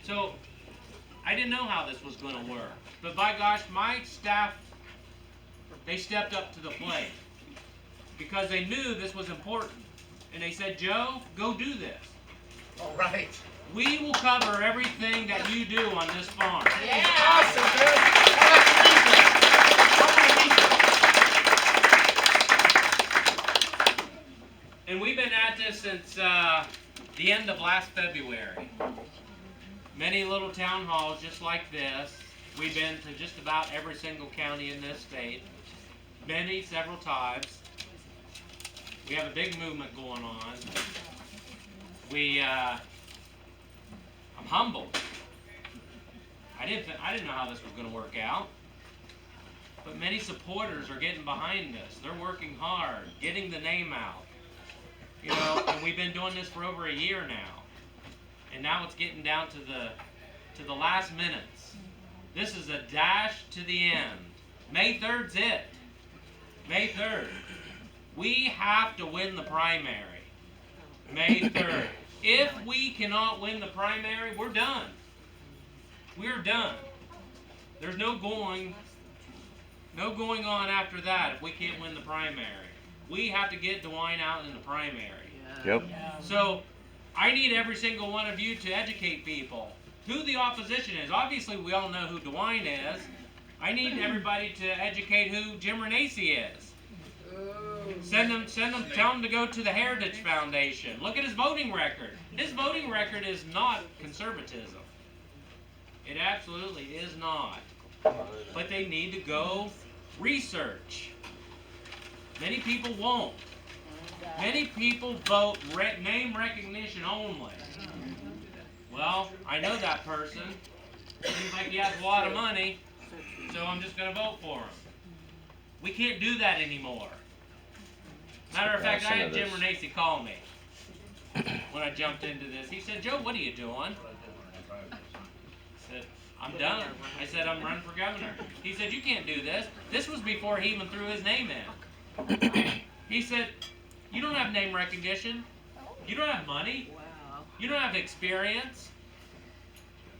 So I didn't know how this was going to work. But by gosh, my staff, they stepped up to the plate because they knew this was important. And they said, Joe, go do this. All right. We will cover everything that you do on this farm. Yeah. Awesome, dude. And we've been at this since the end of last February. Many little town halls just like this. We've been to just about every single county in this state. Several times. We have a big movement going on. I'm humbled. I didn't know how this was going to work out. But many supporters are getting behind this. They're working hard, getting the name out. You know, and we've been doing this for over a year now. And now it's getting down to the last minutes. This is a dash to the end. May 3rd's it. May 3rd. We have to win the primary. May 3rd. If we cannot win the primary, we're done. We're done. There's no going on after that if we can't win the primary. We have to get DeWine out in the primary. Yep. So I need every single one of you to educate people who the opposition is. Obviously, we all know who DeWine is. I need everybody to educate who Jim Renacci is. Send them, tell them to go to the Heritage Foundation. Look at his voting record. His voting record is not conservatism. It absolutely is not. But they need to go research. Many people won't. Many people vote name recognition only. Well, I know that person. Seems like he has a lot of money, so I'm just going to vote for him. We can't do that anymore. Matter of fact, I had Jim Renacci call me when I jumped into this. He said, Joe, what are you doing? I said, I'm done. I said, I'm running for governor. He said, you can't do this. This was before he even threw his name in. He said, you don't have name recognition. You don't have money. You don't have experience.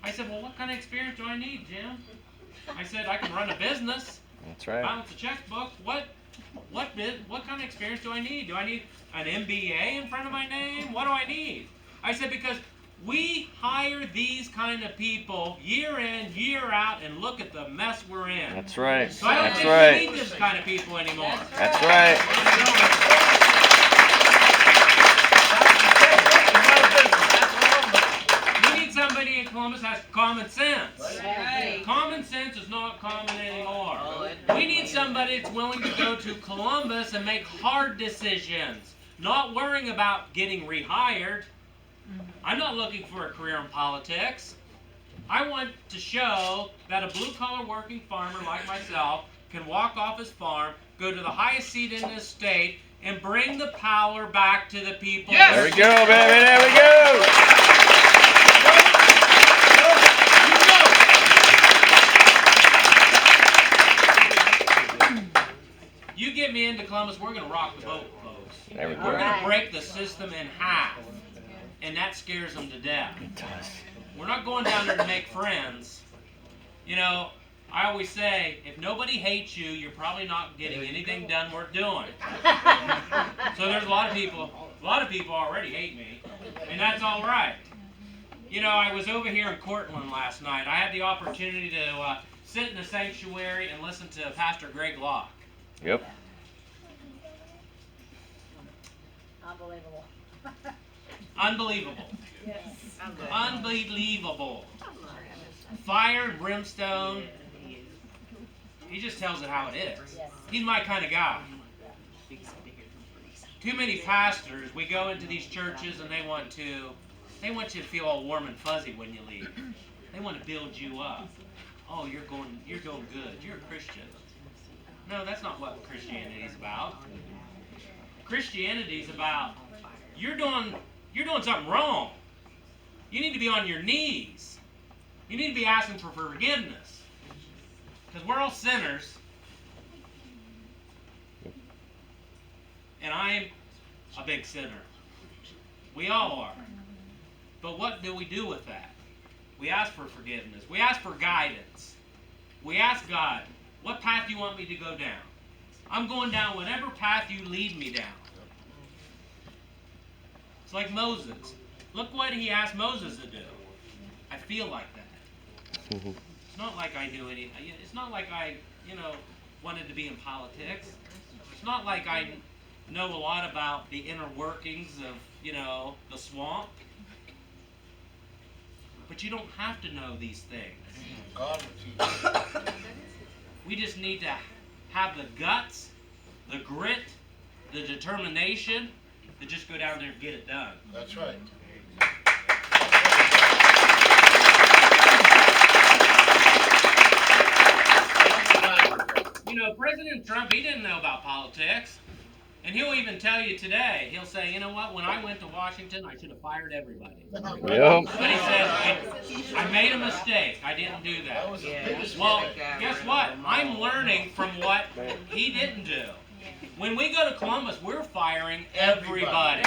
I said, well, what kind of experience do I need, Jim? I said, I can run a business. That's right. Balance a checkbook. What kind of experience do I need? Do I need an MBA in front of my name? What do I need? I said, because we hire these kind of people year in, year out, and look at the mess we're in. That's right. So I don't That's think right. we need this kind of people anymore. That's right. We need somebody in Columbus that has common sense. Right. Common sense is not common anymore. We need somebody that's willing to go to Columbus and make hard decisions, not worrying about getting rehired. I'm not looking for a career in politics. I want to show that a blue-collar working farmer like myself can walk off his farm, go to the highest seat in this state, and bring the power back to the people. Yes! There we go, baby. There we go. You get me into Columbus, we're going to rock the boat, folks. There we go. We're going to break the system in half, and that scares them to death. It does. We're not going down there to make friends. You know, I always say, if nobody hates you, you're probably not getting anything done worth doing. So there's a lot of people already hate me, and that's all right. You know, I was over here in Cortland last night. I had the opportunity to sit in the sanctuary and listen to Pastor Greg Locke. Yep. Unbelievable. Unbelievable. Yes. Unbelievable. Fire and brimstone. He just tells it how it is. He's my kind of guy. Too many pastors, we go into these churches and they want you to feel all warm and fuzzy when you leave. They want to build you up. Oh, you're doing good. You're a Christian. No, that's not what Christianity is about. Christianity is about you're doing something wrong. You need to be on your knees. You need to be asking for forgiveness. Because we're all sinners. And I'm a big sinner. We all are. But what do we do with that? We ask for forgiveness. We ask for guidance. We ask God, what path do you want me to go down? I'm going down whatever path you lead me down. It's like Moses. Look what he asked Moses to do. I feel like that. It's not like I knew any. It's not like I, wanted to be in politics. It's not like I know a lot about the inner workings of, the swamp. But you don't have to know these things. God will teach you. We just need to have the guts, the grit, the determination to just go down there and get it done. That's right. President Trump, he didn't know about politics. And he'll even tell you today, he'll say, you know what, when I went to Washington, I should have fired everybody. Yep. But he said, I made a mistake. I didn't do that. That was the biggest Well, mistake. guess what? I'm learning from what he didn't do. When we go to Columbus, we're firing everybody.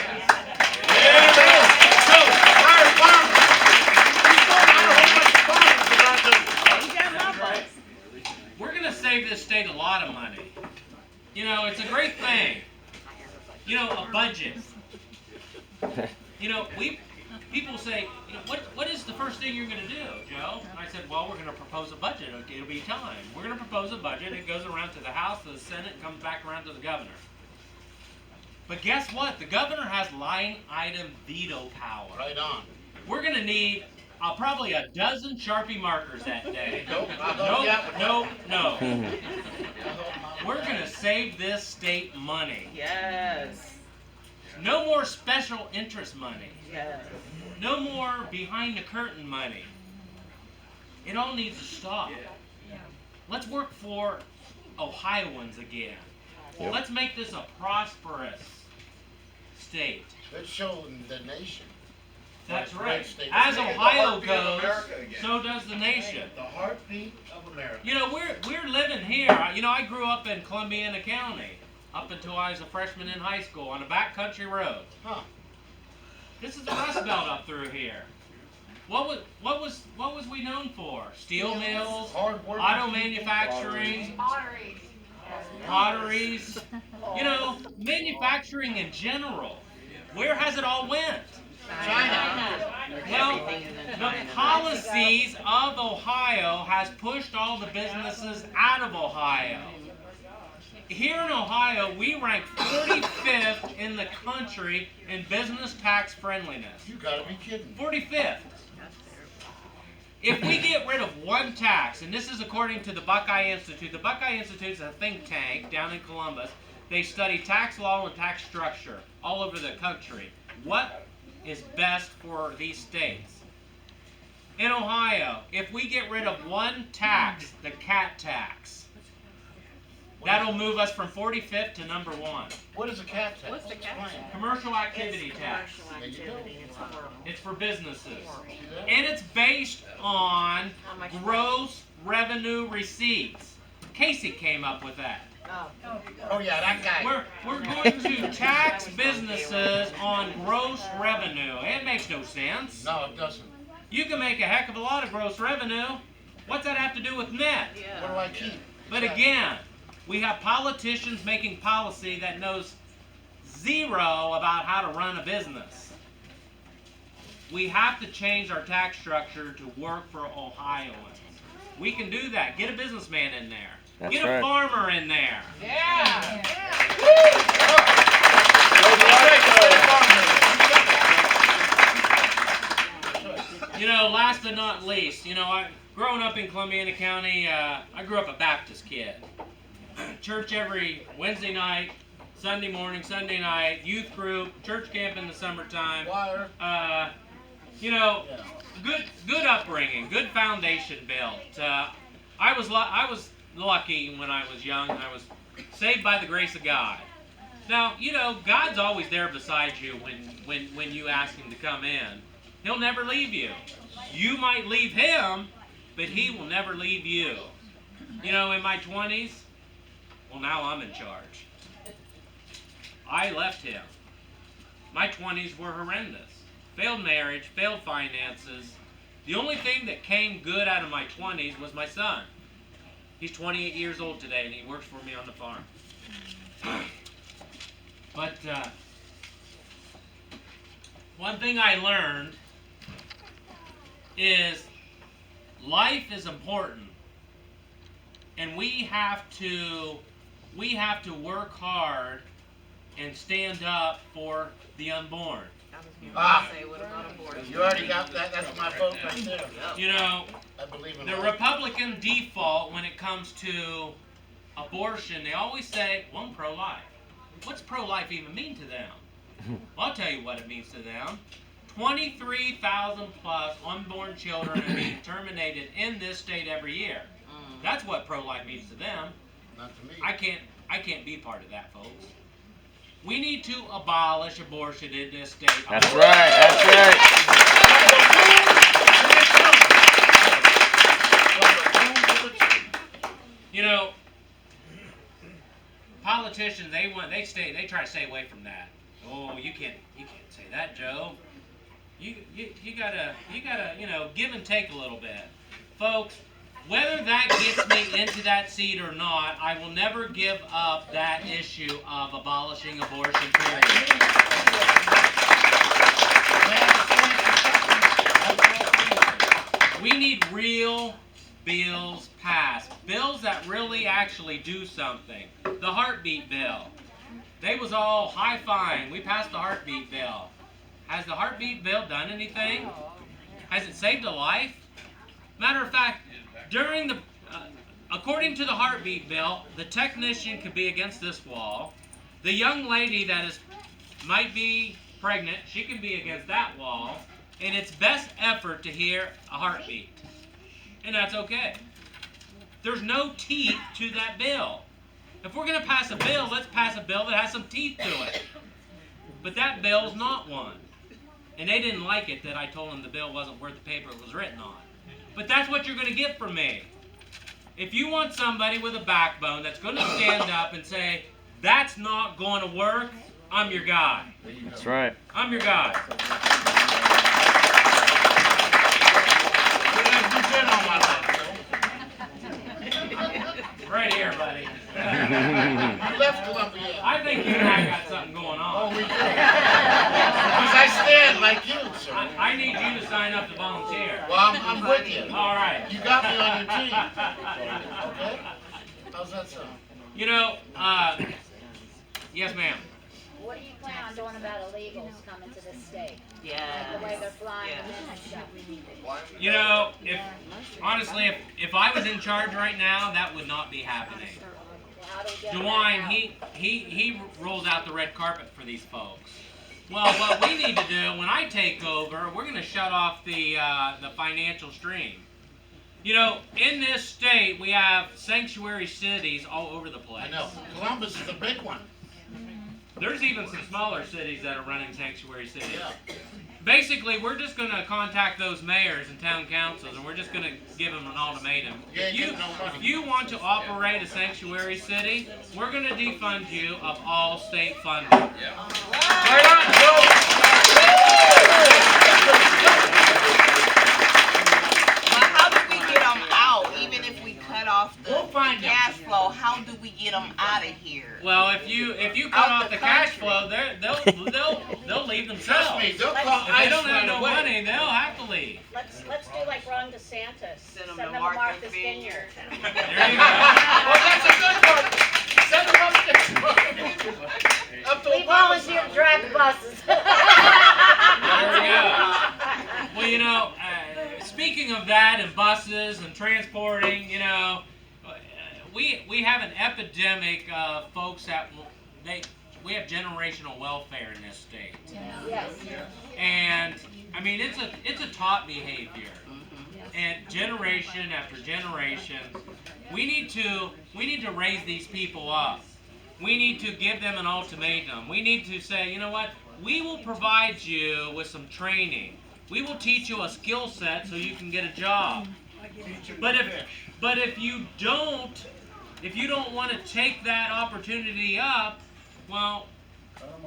We're going to save this state a lot of money. It's a great thing. A budget. People say, what is the first thing you're going to do, Joe? And I said, well, we're going to propose a budget. Okay, it'll be time. We're going to propose a budget. It goes around to the House, to the Senate, and comes back around to the governor. But guess what? The governor has line item veto power. Right on. We're going to need probably a dozen Sharpie markers that day. Nope. No. We're going to save this state money. Yes. No more special interest money. Yes. No more behind the curtain money. It all needs to stop. Let's work for Ohioans again. Yep. Let's make this a prosperous state. Let's show the nation. That's What a right. great state. As Let's make it the Ohio heartbeat of goes, America again. so does the nation. The heartbeat of America. We're living here. I grew up in Columbiana County up until I was a freshman in high school on a backcountry road. Huh. This is the Rust Belt up through here. What was we known for? Steel mills, Hard work. auto manufacturing, potteries. Manufacturing in general. Where has it all went? China. Well, Everything is in the China. policies of Ohio has pushed all the businesses out of Ohio. Here in Ohio, we rank 45th in the country in business tax friendliness. You gotta be kidding. 45th. If we get rid of one tax, and this is according to the Buckeye Institute. The Buckeye Institute is a think tank down in Columbus. They study tax law and tax structure all over the country. What is best for these states? In Ohio, if we get rid of one tax, the cat tax, that'll move us from 45th to number 1. What is a cat tax? What's the cat tax? Commercial activity tax. There you go. It's horrible. It's for businesses. See that? And it's based on How much- gross revenue receipts. Casey came up with that. Oh yeah, that guy. We're going to tax businesses on gross revenue. It makes no sense. No, it doesn't. You can make a heck of a lot of gross revenue. What's that have to do with net? What do I keep? But again, we have politicians making policy that knows zero about how to run a business. We have to change our tax structure to work for Ohioans. We can do that. Get a businessman in there. That's Get a right. farmer in there. Last but not least, growing up in Columbiana County, I grew up a Baptist kid. Church every Wednesday night, Sunday morning, Sunday night, youth group, church camp in the summertime. Wire. Good upbringing, good foundation built. I was lucky when I was young. I was saved by the grace of God. Now, God's always there beside you when you ask Him to come in. He'll never leave you. You might leave Him, but He will never leave you. In my 20s, well, now I'm in charge. I left Him. My 20s were horrendous. Failed marriage, failed finances, The only thing that came good out of my 20s was my son. He's 28 years old today, and he works for me on the farm. But one thing I learned is life is important, and we have to work hard and stand up for the unborn. Ah, you already got that. That's my vote right there. You know, I believe in the life. Republican default when it comes to abortion, they always say, well, I'm pro-life. What's pro-life even mean to them? Well, I'll tell you what it means to them. 23,000 plus unborn children are being terminated in this state every year. That's what pro-life means to them. Not to me. I can't be part of that, folks. We need to abolish abortion in this state. That's right. That's right. You know, politicians they try to stay away from that. Oh, you can't say that, Joe. You gotta give and take a little bit, folks. Whether that gets me into that seat or not, I will never give up that issue of abolishing abortion, period. We need real bills passed. Bills that really actually do something. The heartbeat bill. They was all high-fiving. We passed the heartbeat bill. Has the heartbeat bill done anything? Has it saved a life? Matter of fact, during the, according to the heartbeat bill, the technician could be against this wall. The young lady that might be pregnant, she can be against that wall. And it's best effort to hear a heartbeat. And that's okay. There's no teeth to that bill. If we're going to pass a bill, let's pass a bill that has some teeth to it. But that bill's not one. And they didn't like it that I told them the bill wasn't worth the paper it was written on. But that's what you're going to get from me. If you want somebody with a backbone that's going to stand up and say, that's not going to work, I'm your guy. That's right. I'm your guy. Right here, buddy. You left Columbia. I think you and I got something going on. Oh, we do. Because I stand like you, sir. I need you to sign up to volunteer. Well, I'm with you. All right. You got me on your team. Okay? How's that sound? You know, yes, ma'am. What do you plan on doing about illegals coming to this state? Yeah. Like the way they're flying them in and stuff. You know, honestly, if I was in charge right now, that would not be happening. Well, how do we get them DeWine, out? he rolls out the red carpet for these folks. Well, what we need to do when I take over, we're going to shut off the financial stream. You know, in this state, we have sanctuary cities all over the place. I know. Columbus is the big one. There's even some smaller cities that are running sanctuary cities. Yeah. Basically, we're just going to contact those mayors and town councils, and we're just going to give them an ultimatum. If you want to operate a sanctuary city, we're going to defund you of all state funding. Right on, Joe. Well, how do we get them out? Even if we cut off the We'll find them. cash flow, how do we get them out of here? Well, if you cut Out off the the cash country. flow, they'll leave Trust themselves. me, they'll If call they ICE don't have right no away. money, they'll have to leave. Let's do like Ron DeSantis. Send them Send to them Martha's Vineyard. There you go. Well, that's a good one. Send them up to We volunteer to drive the buses. There we go. Well, you know, speaking of that and buses and transporting, you know, we have an epidemic of folks that we have generational welfare in this state, Yes. and I mean it's a taught behavior, and generation after generation, we need to raise these people up. We need to give them an ultimatum. We need to say, you know what? We will provide you with some training. We will teach you a skill set so you can get a job. But if you don't want to take that opportunity up, well,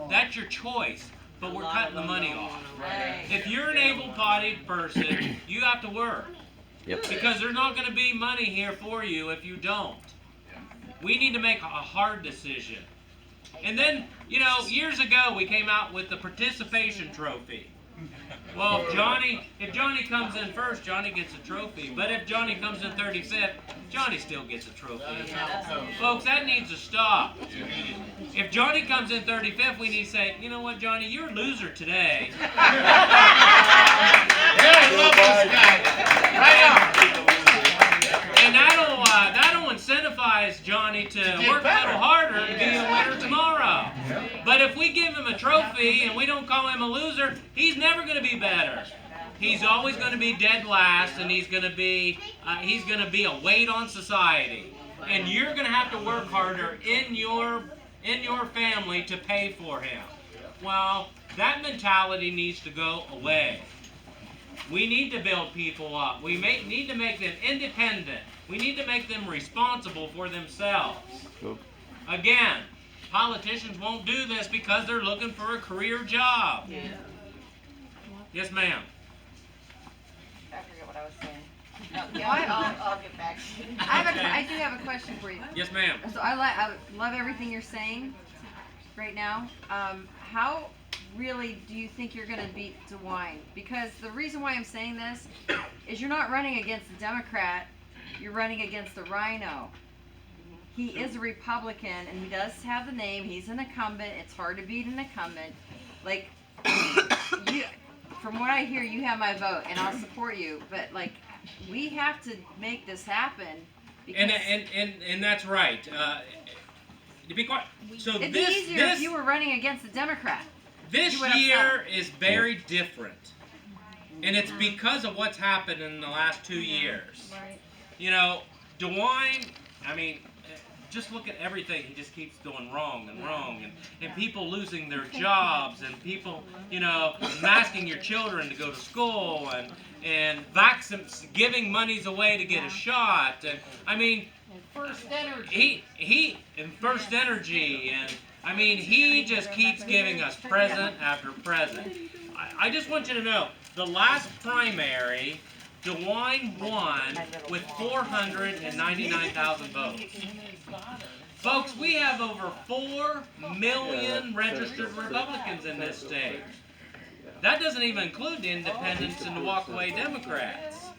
that's your choice. but we're cutting the money off. Right. If you're an able-bodied person, you have to work. Yep. Because there's not going to be money here for you if you don't. We need to make a hard decision. And then, you know, years ago we came out with the participation trophy. Well, if Johnny comes in first, Johnny gets a trophy. But if Johnny comes in 35th, Johnny still gets a trophy. Folks, that needs to stop. If Johnny comes in 35th, we need to say, you know what, Johnny, you're a loser today. I love this guy. Right on. And that'll incentivize Johnny to work a little harder and be a winner tomorrow. But if we give him a trophy and we don't call him a loser, he's never going to be better. He's always going to be dead last, and he's going to be a weight on society. And you're going to have to work harder in your family to pay for him. Well, that mentality needs to go away. We need to build people up. We need to make them independent. We need to make them responsible for themselves. Again, politicians won't do this because they're looking for a career job. Yeah. Yes, ma'am. I forget what I was saying. No, yeah, I'll get back to you. I do have a question for you. Yes, ma'am. So I love everything you're saying right now. How really do you think you're going to beat DeWine? Because the reason why I'm saying this is you're not running against a Democrat, you're running against the Rhino. He is a Republican, and he does have the name. He's an incumbent. It's hard to beat an incumbent. Like, from what I hear, you have my vote, and I'll support you. But like, we have to make this happen. And that's right. To be quiet. So It'd be easier if you were running against a Democrat. This year is very different, and it's because of what's happened in the last 2 years. Right. You know, DeWine, I mean, just look at everything. He just keeps going wrong and wrong, and people losing their jobs, and people, you know, masking your children to go to school, and giving monies away to get a shot, and I mean, First Energy. He First Energy, and I mean, he just keeps giving us present after present. I just want you to know, the last primary, DeWine won with 499,000 votes. Folks, we have over 4 million registered Republicans in this state. That doesn't even include the independents and the walkaway Democrats.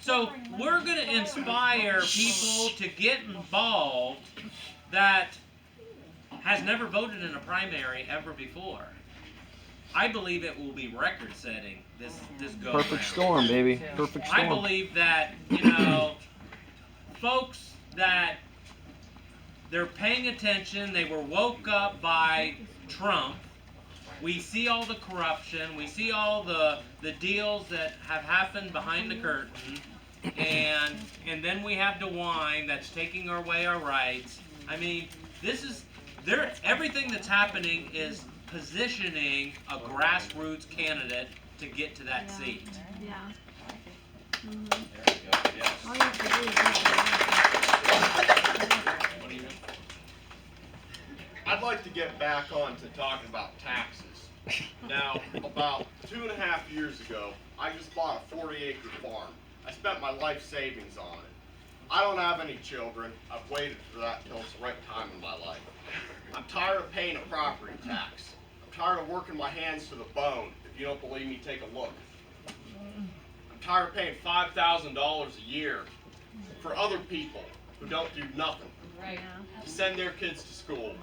So we're going to inspire people to get involved that has never voted in a primary ever before. I believe it will be record-setting this go Perfect around. storm, baby. Perfect storm. I believe that, you know, folks that they're paying attention, they were woke up by Trump. We see all the corruption, we see all the deals that have happened behind the curtain, and then we have DeWine that's taking away our rights. I mean, everything that's happening is positioning a grassroots candidate to get to that seat. Yeah. There you go. Yes. All you have to do is I'd like to get back on to talking about taxes. Now, about 2.5 years ago, I just bought a 40-acre farm. I spent my life savings on it. I don't have any children. I've waited for that till it's the right time in my life. I'm tired of paying a property tax. I'm tired of working my hands to the bone. If you don't believe me, take a look. I'm tired of paying $5,000 a year for other people who don't do nothing to send their kids to school.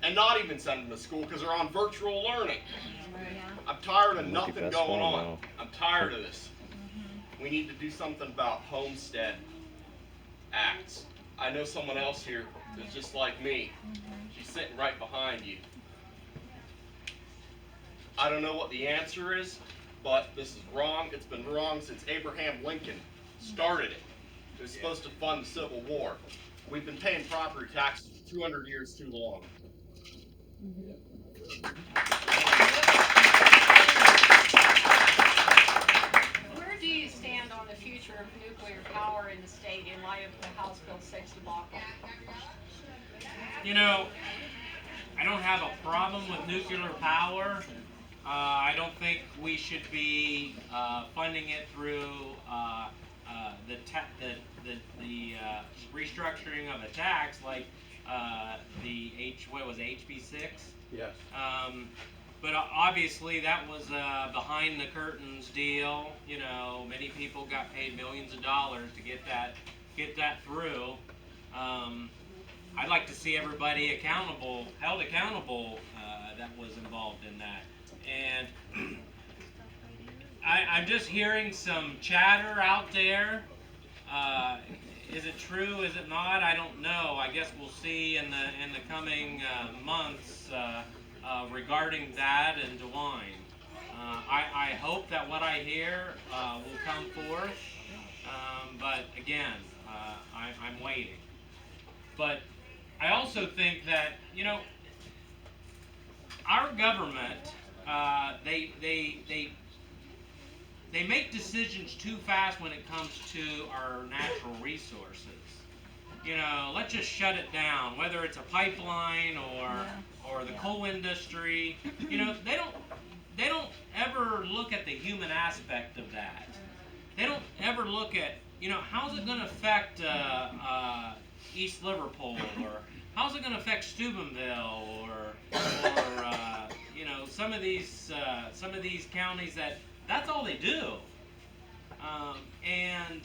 And not even send them to school because they're on virtual learning. I'm tired of nothing going on. I'm tired of this. We need to do something about homestead acts. I know someone else here that's just like me. She's sitting right behind you. I don't know what the answer is, but this is wrong. It's been wrong since Abraham Lincoln started it. It was supposed to fund the Civil War. We've been paying property taxes for 200 years too long. Where do you stand on the future of nuclear power in the state in light of the House Bill 6 debacle? You know, I don't have a problem with nuclear power. I don't think we should be funding it through the restructuring of a tax like HB6. Yes. But obviously that was a behind the curtains deal. You know, many people got paid millions of dollars to get that through. I'd like to see everybody held accountable that was involved in that. And I'm just hearing some chatter out there. Is it true? Is it not? I don't know. I guess we'll see in the coming months regarding that and DeWine. I hope that what I hear will come forth. But again, I'm waiting. But I also think that, you know, our government, they make decisions too fast when it comes to our natural resources. You know, let's just shut it down, whether it's a pipeline or the coal industry. You know, they don't ever look at the human aspect of that. They don't ever look at, you know, how's it going to affect East Liverpool, or how's it going to affect Steubenville, or you know, some of these counties that's all they do, and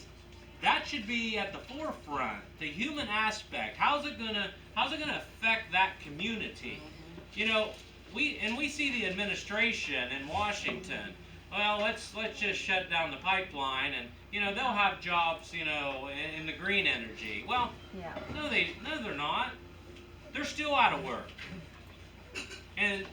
that should be at the forefront. The human aspect. How's it gonna affect that community? You know, we see the administration in Washington. Well, let's just shut down the pipeline, and you know they'll have jobs, you know, in the green energy. Well, no, they're not. They're still out of work. And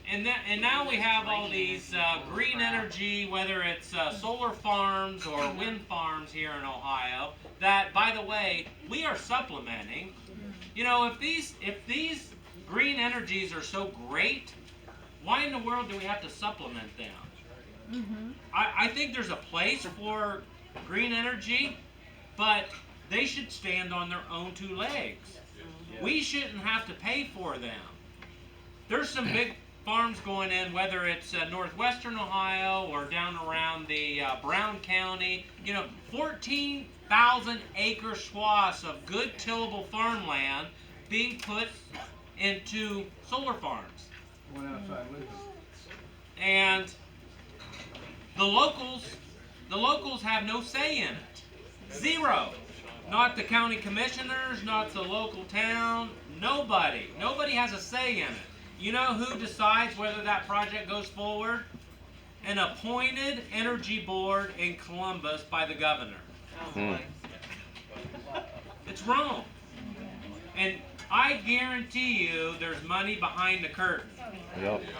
now we have all these green energy, whether it's solar farms or wind farms here in Ohio. That, by the way, we are supplementing. You know, if these green energies are so great, why in the world do we have to supplement them? I think there's a place for green energy, but they should stand on their own two legs. We shouldn't have to pay for them. There's some big farms going in, whether it's northwestern Ohio or down around the Brown County. You know, 14,000 acre swaths of good tillable farmland being put into solar farms. And the locals have no say in it. Zero. Not the county commissioners, not the local town, nobody. Nobody has a say in it. You know who decides whether that project goes forward? An appointed energy board in Columbus by the governor. It's wrong. And I guarantee you there's money behind the curtain.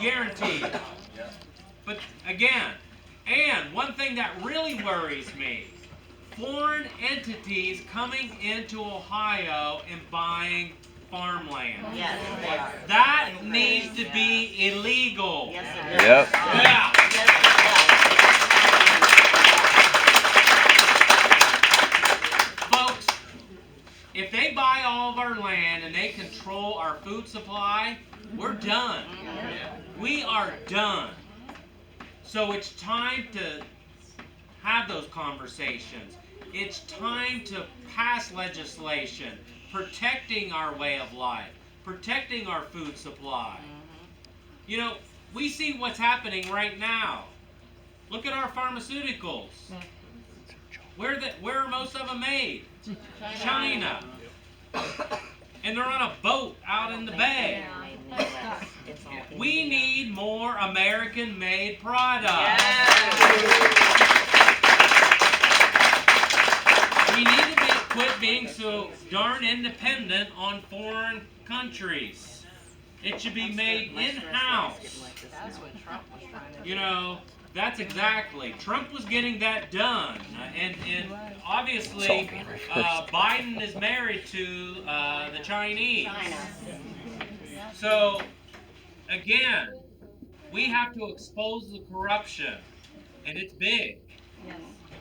Guarantee you. But again, and one thing that really worries me, foreign entities coming into Ohio and buying farmland. Yes, they are. That needs to be illegal. Yes, it does. Yep. Yeah. Folks, if they buy all of our land and they control our food supply, we're done. We are done. So it's time to have those conversations. It's time to pass legislation protecting our way of life, protecting our food supply. You know, we see what's happening right now. Look at our pharmaceuticals. Where are most of them made? China. And they're on a boat out in the bay. We need more American-made products. We need to quit being so darn independent on foreign countries. It should be made in-house. That's what Trump was trying to do. You know, that's exactly. Trump was getting that done. And obviously, Biden is married to the Chinese. So, again, we have to expose the corruption. And it's big.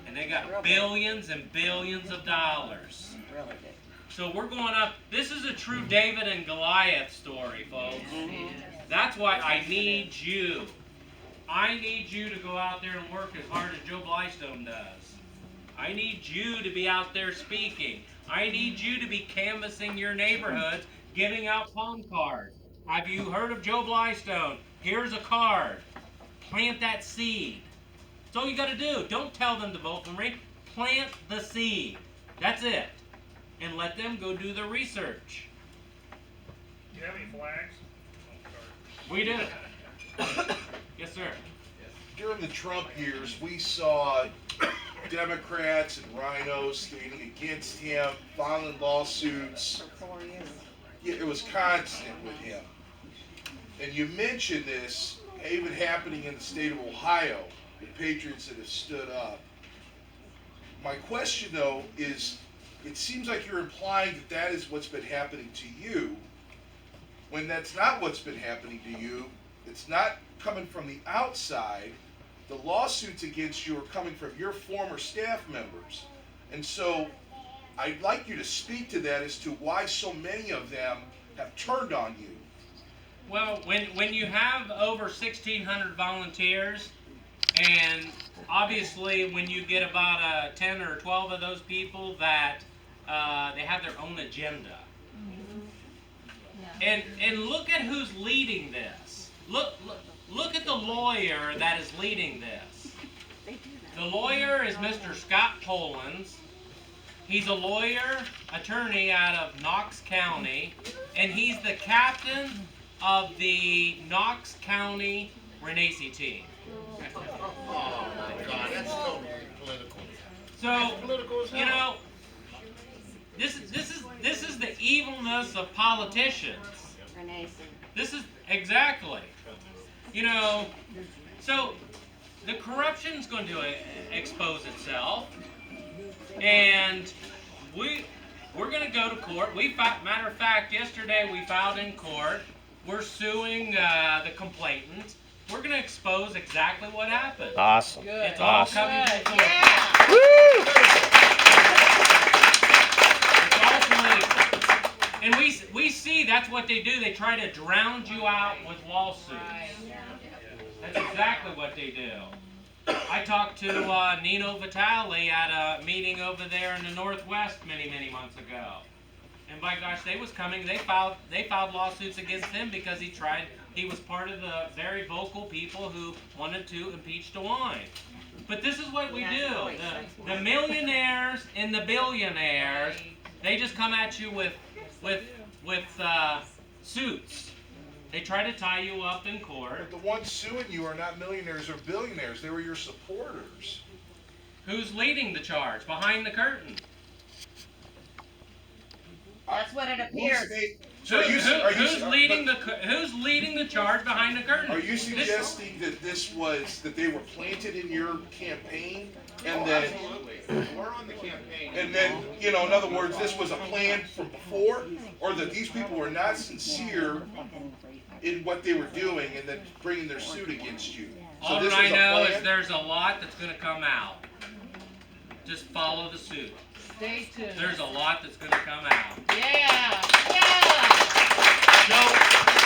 And they got billions and billions of dollars. Really big. So we're going up. This is a true David and Goliath story, folks. That's why I need you. I need you to go out there and work as hard as Joe Blystone does. I need you to be out there speaking. I need you to be canvassing your neighborhoods, giving out phone cards. Have you heard of Joe Blystone? Here's a card. Plant that seed. That's all you got to do. Don't tell them to vote for me. Plant the seed. That's it. And let them go do the research. Do you have any flags? We do. Yes, sir. During the Trump years, we saw Democrats and rhinos standing against him, filing lawsuits. For 4 years. Yeah, it was constant with him. And you mentioned this, even happening in the state of Ohio, the patriots that have stood up. My question, though, is it seems like you're implying that that is what's been happening to you, when that's not what's been happening to you. It's not coming from the outside. The lawsuits against you are coming from your former staff members. And so I'd like you to speak to that as to why so many of them have turned on you. Well, when you have over 1,600 volunteers, and obviously when you get about 10 or 12 of those people that they have their own agenda. And look at who's leading this. Look at the lawyer that is leading this. The lawyer is Mr. Scott Polans. He's a lawyer, attorney out of Knox County, and he's the captain of the Knox County Renaissance team. Oh my God, that's so political. So, you know, this is the evilness of politicians. This is exactly. You know, so the corruption's going to expose itself, and we're going to go to court. Matter of fact, yesterday we filed in court. We're suing the complainant. We're going to expose exactly what happened. Awesome. It's all Awesome. coming to court. Yeah. Woo! It's all political. And we see that's what they do. They try to drown you out with lawsuits. That's exactly what they do. I talked to Nino Vitale at a meeting over there in the Northwest many months ago. And by gosh, they was coming. They filed lawsuits against him because he was part of the very vocal people who wanted to impeach DeWine. But this is what we do. The millionaires and the billionaires, they just come at you with suits. They try to tie you up in court. But the ones suing you are not millionaires or billionaires. They were your supporters. Who's leading the charge behind the curtain? That's what it appears. Who's leading the charge behind the curtain? Are you suggesting that that they were planted in your campaign, and then We're on the campaign. and then in other words, this was a plan from before, or that these people were not sincere in what they were doing, and then bringing their suit against you? All this I was a know plan? is there's a lot that's going to come out. Just follow the suit. Stay tuned. There's a lot that's going to come out. Yeah. So,